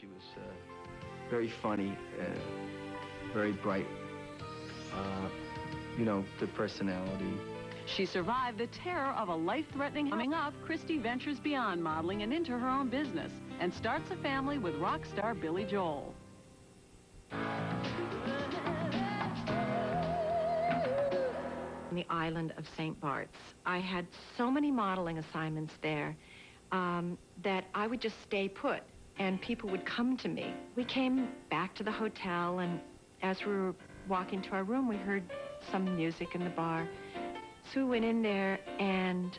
She was very funny, very bright, you know, good personality. She survived the terror of a life-threatening. Coming up, Christie ventures beyond modeling and into her own business and starts a family with rock star Billy Joel. The island of St. Bart's. I had so many modeling assignments there that I would just stay put and people would come to me. We came back to the hotel, and as we were walking to our room, we heard some music in the bar. So we went in there, and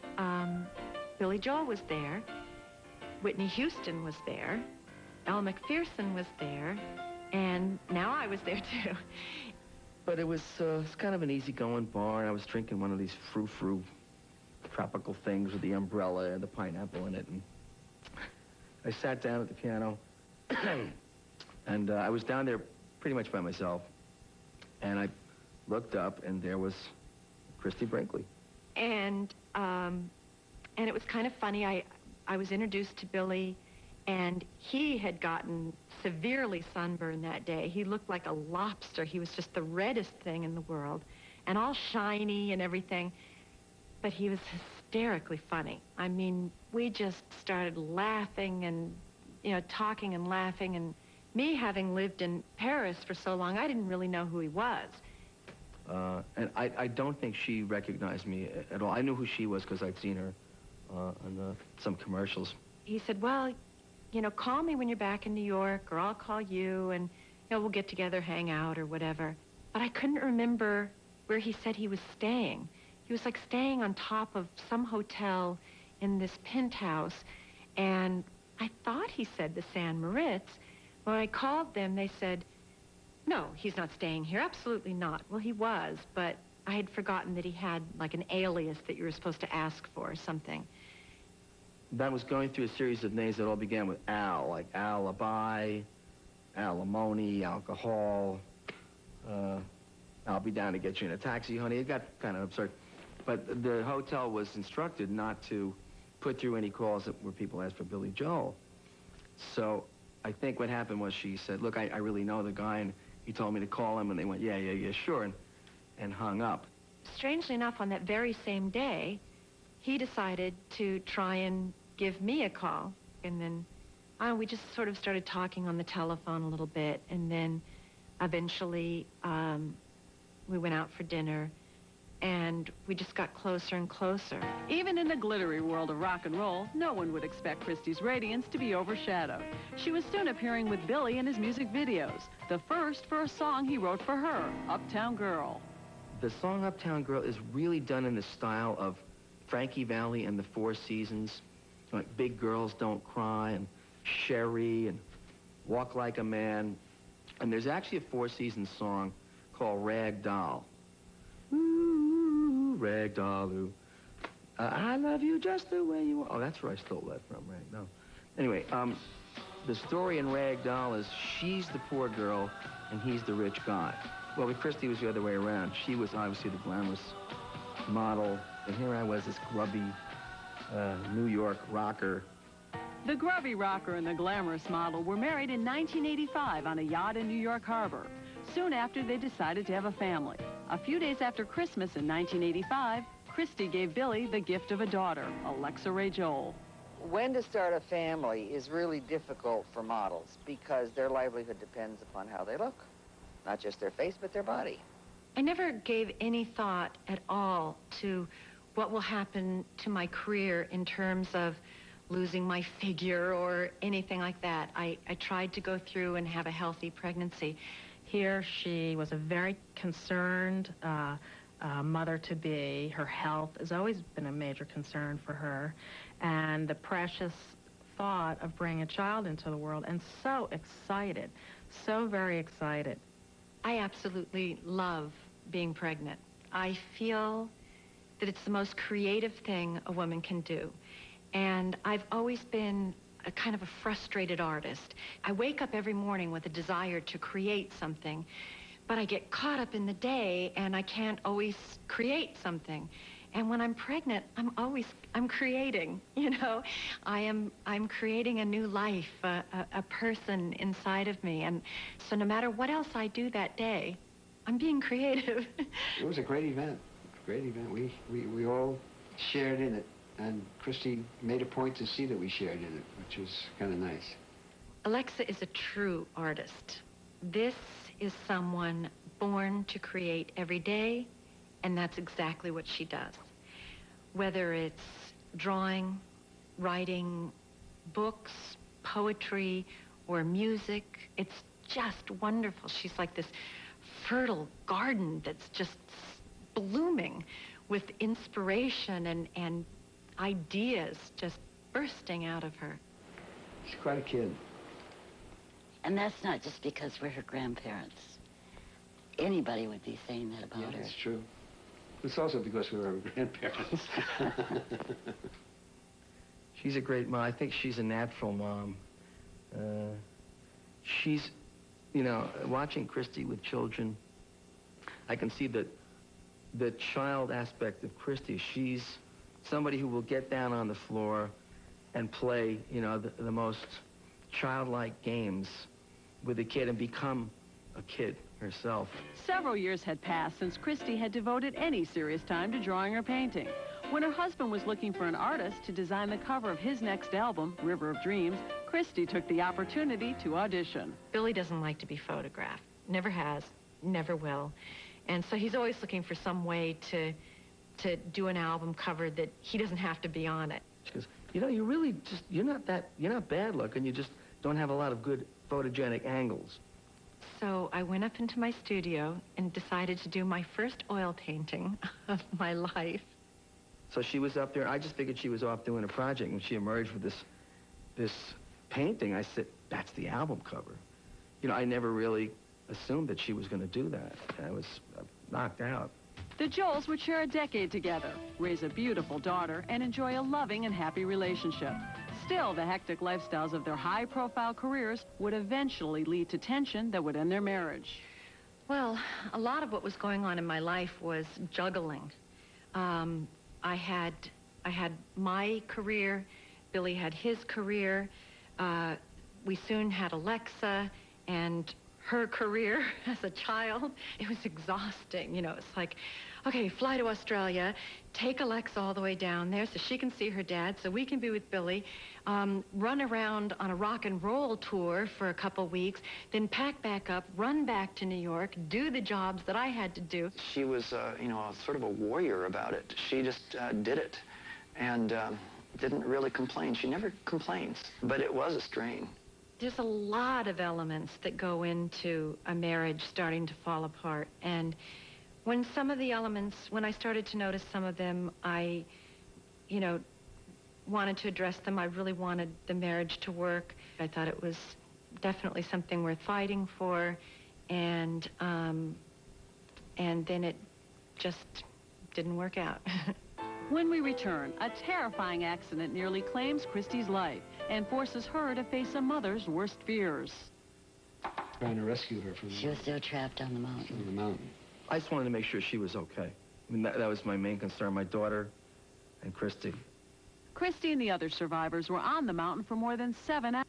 Billy Joel was there, Whitney Houston was there, Elle Macpherson was there, and now I was there too. But it was kind of an easygoing bar, and I was drinking one of these frou-frou tropical things with the umbrella and the pineapple in it. And I sat down at the piano, and I was down there pretty much by myself. And I looked up, and there was Christie Brinkley. And it was kind of funny. I was introduced to Billy, and he had gotten severely sunburned that day. He looked like a lobster. He was just the reddest thing in the world, and all shiny and everything. But he was hysterically funny. I mean, we just started laughing and, you know, talking and laughing. And me, having lived in Paris for so long, I didn't really know who he was. And I don't think she recognized me at all. I knew who she was because I'd seen her on some commercials. He said, well, you know, call me when you're back in New York, or I'll call you, and, you know, we'll get together, hang out, or whatever. But I couldn't remember where he said he was staying. He was like staying on top of some hotel in this penthouse, and I thought he said the San Moritz. When I called them, they said, no, he's not staying here, absolutely not. Well, he was, but I had forgotten that he had like an alias that you were supposed to ask for or something. That was going through a series of names that all began with Al, like alibi, alimony, alcohol, I'll be down to get you in a taxi, honey. It got kind of absurd. But the hotel was instructed not to put through any calls where people asked for Billy Joel. So I think what happened was she said, look, I really know the guy, and he told me to call him, and they went, yeah, sure, and hung up. Strangely enough, on that very same day, he decided to try and give me a call. And then we just sort of started talking on the telephone a little bit, and then eventually we went out for dinner, and we just got closer and closer. Even in the glittery world of rock and roll, no one would expect Christie's radiance to be overshadowed. She was soon appearing with Billy in his music videos, the first for a song he wrote for her, Uptown Girl. The song Uptown Girl is really done in the style of Frankie Valli and the Four Seasons, like Big Girls Don't Cry and Sherry and Walk Like a Man. And there's actually a Four Seasons song called Rag Doll. Ooh, rag doll, ooh. I love you just the way you are. Oh, that's where I stole that from, Rag Doll. Anyway, the story in Rag Doll is she's the poor girl and he's the rich guy. Well, with Christie, it was the other way around. She was obviously the glamorous model, and here I was, this grubby New York rocker. The grubby rocker and the glamorous model were married in 1985 on a yacht in New York Harbor. Soon after, they decided to have a family. A few days after Christmas in 1985, Christie gave Billy the gift of a daughter, Alexa Ray Joel. When to start a family is really difficult for models because their livelihood depends upon how they look. Not just their face, but their body. I never gave any thought at all to what will happen to my career in terms of losing my figure or anything like that. I tried to go through and have a healthy pregnancy. Here she was a very concerned mother-to-be. Her health has always been a major concern for her. And the precious thought of bringing a child into the world, and so excited, so very excited. I absolutely love being pregnant. I feel that it's the most creative thing a woman can do. And I've always been a kind of a frustrated artist. I wake up every morning with a desire to create something, but I get caught up in the day and I can't always create something. And when I'm pregnant, I'm creating, you know. I'm creating a new life, a person inside of me. And so no matter what else I do that day, I'm being creative. It was a great event, great event. We all shared in it, and Christie made a point to see that we shared in it, which was kind of nice. Alexa is a true artist. This is someone born to create every day, and that's exactly what she does. Whether it's drawing, writing, books, poetry, or music, it's just wonderful. She's like this fertile garden that's just blooming with inspiration and ideas just bursting out of her. She's quite a kid. And that's not just because we're her grandparents. Anybody would be saying that about her. That's true. It's also because we were her grandparents. She's a great mom. I think she's a natural mom. She's, you know, watching Christie with children, I can see the child aspect of Christie. She's somebody who will get down on the floor and play, you know, the most childlike games with a kid and become a kid herself. Several years had passed since Christie had devoted any serious time to drawing or painting. When her husband was looking for an artist to design the cover of his next album, River of Dreams, Christie took the opportunity to audition. Billy doesn't like to be photographed. Never has, never will. And so he's always looking for some way to do an album cover that he doesn't have to be on it. She goes, you know, you're not bad looking, you just don't have a lot of good photogenic angles. So I went up into my studio and decided to do my first oil painting of my life. So she was up there. I just figured she was off doing a project, and she emerged with this painting. I said, that's the album cover. You know, I never really assumed that she was going to do that. I was knocked out. The Joels would share a decade together, raise a beautiful daughter, and enjoy a loving and happy relationship. Still, the hectic lifestyles of their high-profile careers would eventually lead to tension that would end their marriage. Well, a lot of what was going on in my life was juggling. I had my career, Billy had his career. We soon had Alexa and her career as a child. It was exhausting, you know. It's like, okay, fly to Australia, take Alexa all the way down there so she can see her dad, so we can be with Billy, run around on a rock and roll tour for a couple weeks, then pack back up, run back to New York, do the jobs that I had to do. She was, you know, sort of a warrior about it. She just did it and didn't really complain. She never complains, but it was a strain. There's a lot of elements that go into a marriage starting to fall apart. And when some of the elements, when I started to notice some of them, I, you know, wanted to address them. I really wanted the marriage to work. I thought it was definitely something worth fighting for. And then it just didn't work out. When we return, a terrifying accident nearly claims Christie's life and forces her to face a mother's worst fears. Trying to rescue her from She was still trapped on the mountain. the mountain. I just wanted to make sure she was okay. I mean, that was my main concern, my daughter and Christie. Christie and the other survivors were on the mountain for more than 7 hours.